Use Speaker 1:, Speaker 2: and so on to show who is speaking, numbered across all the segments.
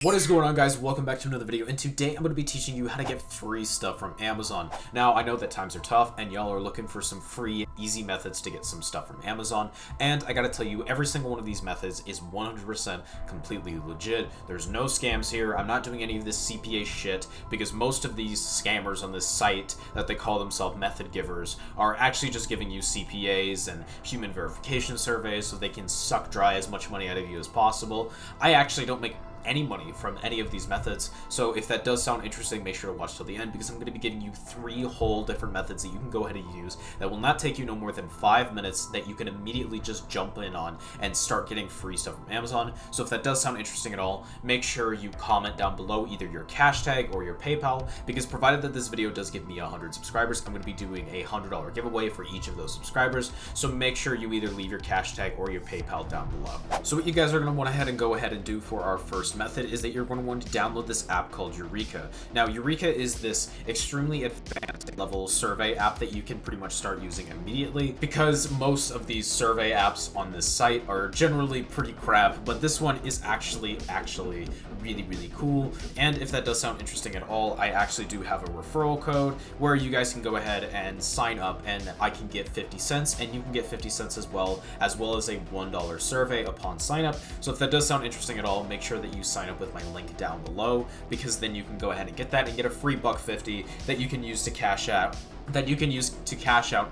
Speaker 1: What is going on, guys? Welcome back to another video, and today I'm going to be teaching you how to get free stuff from Amazon. Now, I know that times are tough and y'all are looking for some free, easy methods to get some stuff from Amazon, and I gotta tell you, every single one of these methods is 100% completely legit. There's no scams here. I'm not doing any of this CPA shit, because most of these scammers on this site that they call themselves method givers are actually just giving you CPAs and human verification surveys so they can suck dry as much money out of you as possible. I actually don't make any money from any of these methods, so if that does sound interesting, make sure to watch till the end, because I'm going to be giving you 3 whole different methods that you can go ahead and use that will not take you no more than 5 minutes, that you can immediately just jump in on and start getting free stuff from Amazon. So if that does sound interesting at all, make sure you comment down below either your cash tag or your PayPal, because provided that this video does give me 100 subscribers, I'm going to be doing a $100 giveaway for each of those subscribers. So make sure you either leave your cash tag or your PayPal down below. So what you guys are going to want to go ahead and do for our first method is that you're going to want to download this app called Eureka. Now, Eureka is this extremely advanced level survey app that you can pretty much start using immediately, because most of these survey apps on this site are generally pretty crap, but this one is actually really cool. And if that does sound interesting at all, I actually do have a referral code where you guys can go ahead and sign up, and I can get 50 cents and you can get 50 cents as well as a $1 survey upon sign up. So if that does sound interesting at all, make sure that you sign up with my link down below, because then you can go ahead and get that and get a free $1.50 that you can use to cash out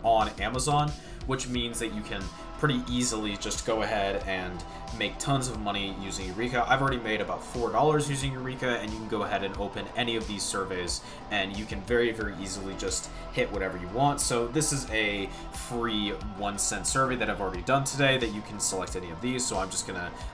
Speaker 1: on Amazon, which means that you can pretty easily just go ahead and make tons of money using Eureka. I've already made about $4 using Eureka, and you can go ahead and open any of these surveys and you can very easily just hit whatever you want. So this is a free 1-cent survey that I've already done today that you can select any of these. So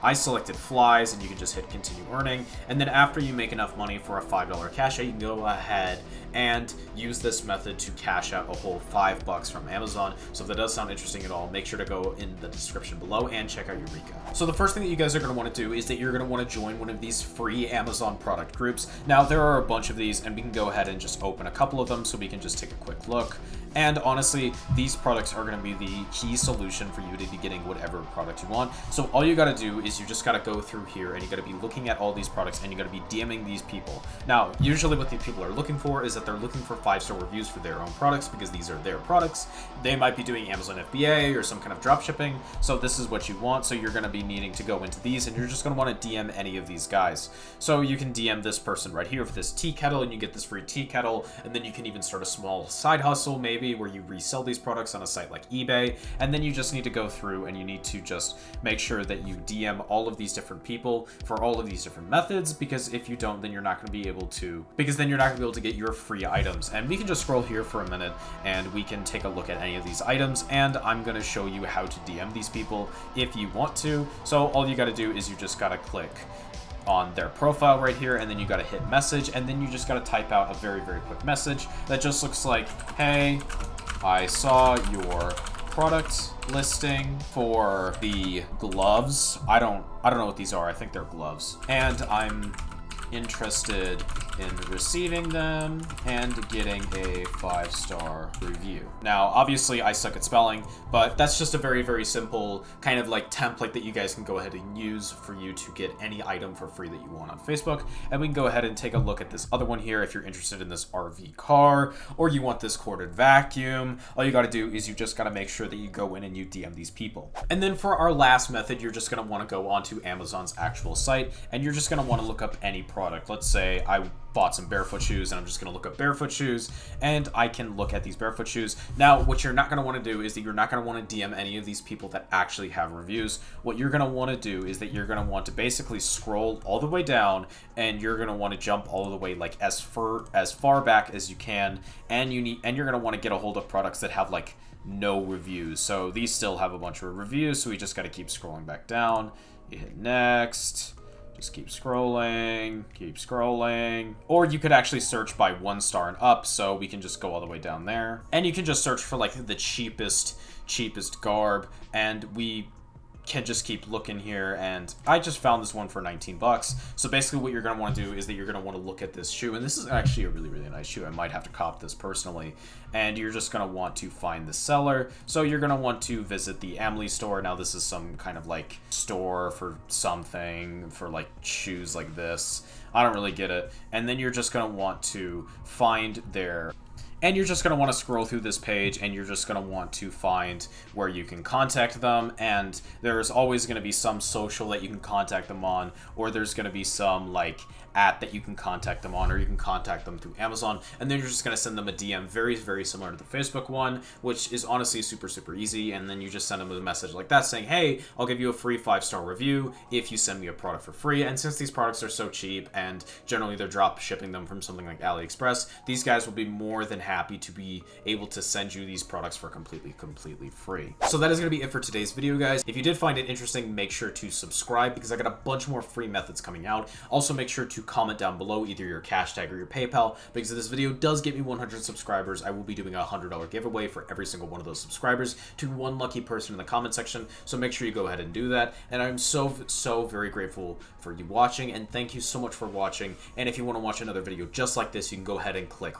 Speaker 1: I selected flies, and you can just hit continue earning. And then after you make enough money for a $5 cash out, you can go ahead and use this method to cash out a whole $5 from Amazon. So if that does sound interesting at all, make sure to go in the description below and check out Eureka. So the first thing that you guys are going to want to do is that you're going to want to join one of these free Amazon product groups. Now, there are a bunch of these, and we can go ahead and just open a couple of them so we can just take a quick look. And honestly, these products are going to be the key solution for you to be getting whatever product you want. So all you got to do is you just got to go through here, and you got to be looking at all these products, and you got to be DMing these people. Now, usually what these people are looking for is that they're looking for 5-star reviews for their own products, because these are their products. They might be doing Amazon FBA or some kind of drop shipping. So this is what you want. So you're going to be needing to go into these, and you're just going to want to DM any of these guys. So you can DM this person right here for this tea kettle, and you get this free tea kettle. And then you can even start a small side hustle, maybe, where you resell these products on a site like eBay. And then you just need to go through and you need to just make sure that you DM all of these different people for all of these different methods, because if you don't, then you're not going to be able to, get your free items. And we can just scroll here for a minute and we can take a look at any of these items, and I'm going to show you how to DM these people if you want to. So all you got to do is you just got to click on their profile right here, and then you got to hit message, and then you just got to type out a very quick message that just looks like, hey, I saw your product listing for the gloves. I don't know what these are. I think they're gloves, and I'm interested in receiving them and getting a 5-star review. Now, obviously I suck at spelling, but that's just a very simple kind of like template that you guys can go ahead and use for you to get any item for free that you want on Facebook. And we can go ahead and take a look at this other one here. If you're interested in this RV car, or you want this corded vacuum, all you got to do is you just got to make sure that you go in and you DM these people. And then for our last method, you're just going to want to go onto Amazon's actual site, and you're just going to want to look up any product. Let's say I bought some barefoot shoes, and I'm just going to look up barefoot shoes, and I can look at these barefoot shoes. Now, what you're not going to want to do is that you're not going to want to DM any of these people that actually have reviews. What you're going to want to do is that you're going to want to basically scroll all the way down, and you're going to want to jump all the way like as far back as you can, and you're going to want to get a hold of products that have like no reviews. So these still have a bunch of reviews, so we just got to keep scrolling back down. You hit next. Just keep scrolling. Or you could actually search by 1 star and up, so we can just go all the way down there. And you can just search for like the cheapest garb, and we can just keep looking here, and I just found this one for 19 bucks. So basically what you're going to want to do is that you're going to want to look at this shoe, and this is actually a really, really nice shoe. I might have to cop this personally. And you're just going to want to find the seller. So you're going to want to visit the Emily store. Now this is some kind of like store for something, for like shoes like this. I don't really get it. And then you're just going to want to find their... And you're just going to want to scroll through this page, and you're just going to want to find where you can contact them. And there's always going to be some social that you can contact them on, or there's going to be some like at that you can contact them on, or you can contact them through Amazon. And then you're just going to send them a DM, very, very similar to the Facebook one, which is honestly super, super easy. And then you just send them a message like that saying, hey, I'll give you a free 5-star review if you send me a product for free. And since these products are so cheap, and generally they're drop shipping them from something like AliExpress, these guys will be more than happy to be able to send you these products for completely free. So that is going to be it for today's video, guys. If you did find it interesting, make sure to subscribe, because I got a bunch more free methods coming out. Also, make sure to comment down below either your cash tag or your PayPal, because if this video does get me 100 subscribers, I will be doing a $100 giveaway for every single one of those subscribers to one lucky person in the comment section. So make sure you go ahead and do that. And I'm so very grateful for you watching, and thank you so much for watching. And if you want to watch another video just like this, you can go ahead and click